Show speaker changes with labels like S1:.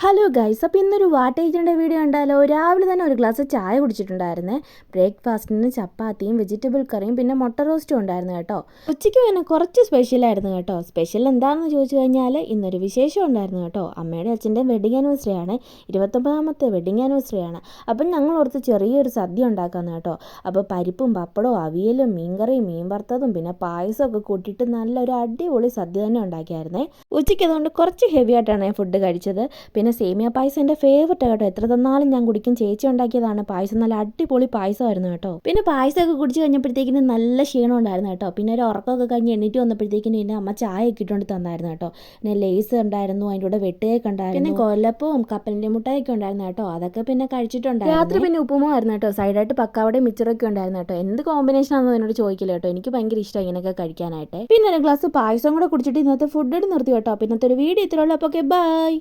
S1: Hello guys, അപ്പോൾ ഇന്നൊരു വാട്ടേജിൻ്റെ video ഉണ്ടല്ലോ. രാവിലെ തന്നെ ഒരു ഗ്ലാസ് ചായ കുടിച്ചിട്ടുണ്ടായിരുന്നേ. ബ്രേക്ക്ഫാസ്റ്റിന് ചപ്പാത്തിയും വെജിറ്റബിൾ കറിയും പിന്നെ മുട്ട റോസ്റ്റും ഉണ്ടായിരുന്നു കേട്ടോ. ഉച്ചയ്ക്ക് പിന്നെ കുറച്ച് സ്പെഷ്യലായിരുന്നു കേട്ടോ. സ്പെഷ്യൽ എന്താണെന്ന് ചോദിച്ചു കഴിഞ്ഞാൽ ഇന്നൊരു വിശേഷം ഉണ്ടായിരുന്നു കേട്ടോ. അമ്മയുടെ അച്ഛൻ്റെയും വെഡിങ് ആനിവേഴ്സറി ആണ്, 29ാമത്തെ വെഡിങ് ആനിവേഴ്സറി ആണ്. അപ്പം ഞങ്ങൾ ഓർത്ത് ചെറിയൊരു സദ്യ ഉണ്ടാക്കാമെന്ന് കേട്ടോ. അപ്പോൾ പരിപ്പും പപ്പടവും അവിയലും മീൻകറിയും മീൻ വറുത്തതും പിന്നെ പായസമൊക്കെ കൂട്ടിയിട്ട് നല്ലൊരു അടിപൊളി സദ്യ തന്നെ ഉണ്ടാക്കിയായിരുന്നേ. ഉച്ചയ്ക്ക് അതുകൊണ്ട് കുറച്ച് ഹെവി ആയിട്ടാണ് ഞാൻ ഫുഡ് കഴിച്ചത്. പിന്നെ സേമിയ പായസം എൻ്റെ ഫേവററ്റ് കേട്ടോ. എത്ര തന്നാലും ഞാൻ കുടിക്കും. ചേച്ചി ഉണ്ടാക്കിയതാണ് പായസം, നല്ല അടിപൊളി പായസമായിരുന്നു കേട്ടോ. പിന്നെ പായസമൊക്കെ കുടിച്ച് കഴിഞ്ഞപ്പോഴത്തേക്കിനും നല്ല ക്ഷീണം ഉണ്ടായിരുന്നു കേട്ടോ. പിന്നെ ഒരു ഉറക്കമൊക്കെ കഴിഞ്ഞ് എണീറ്റ് വന്നപ്പോഴത്തേക്കിനും പിന്നെ അമ്മ ചായ ഒക്കെ ഇട്ടുകൊണ്ട് തന്നായിരുന്നു കേട്ടോ. പിന്നെ ലേസ് ഉണ്ടായിരുന്നു, അതിൻ്റെ കൂടെ വെട്ടുകയൊക്കെ ഉണ്ടായിരുന്നു, പിന്നെ കൊല്ലപ്പവും കപ്പലിൻ്റെ മുട്ടായൊക്കെ ഉണ്ടായിരുന്നു കേട്ടോ. അതൊക്കെ പിന്നെ കഴിച്ചിട്ടുണ്ടായിരുന്നു. രാത്രി പിന്നെ ഉപ്പുമായിരുന്നു കേട്ടോ. സൈഡായിട്ട് പക്കാവടയും മിച്ചറൊക്കെ ഉണ്ടായിരുന്നു കേട്ടോ. എന്ത് കോമ്പിനേഷൻ ആണെന്ന് എന്നോട് ചോദിക്കില്ല കേട്ടോ. എനിക്ക് ഭയങ്കര ഇഷ്ടമാണ് ഇങ്ങനെയൊക്കെ കഴിക്കാനായിട്ട്. പിന്നെ ഒരു ഗ്ലാസ് പായസം കൂടെ കുടിച്ചിട്ട് ഇന്നത്തെ ഫുഡ് നിർത്തി കേട്ടോ. പിന്നത്തെ ഒരു വീഡിയോ ഇത്രയുള്ളൂ. അപ്പോൾ ഓക്കെ, ബൈ.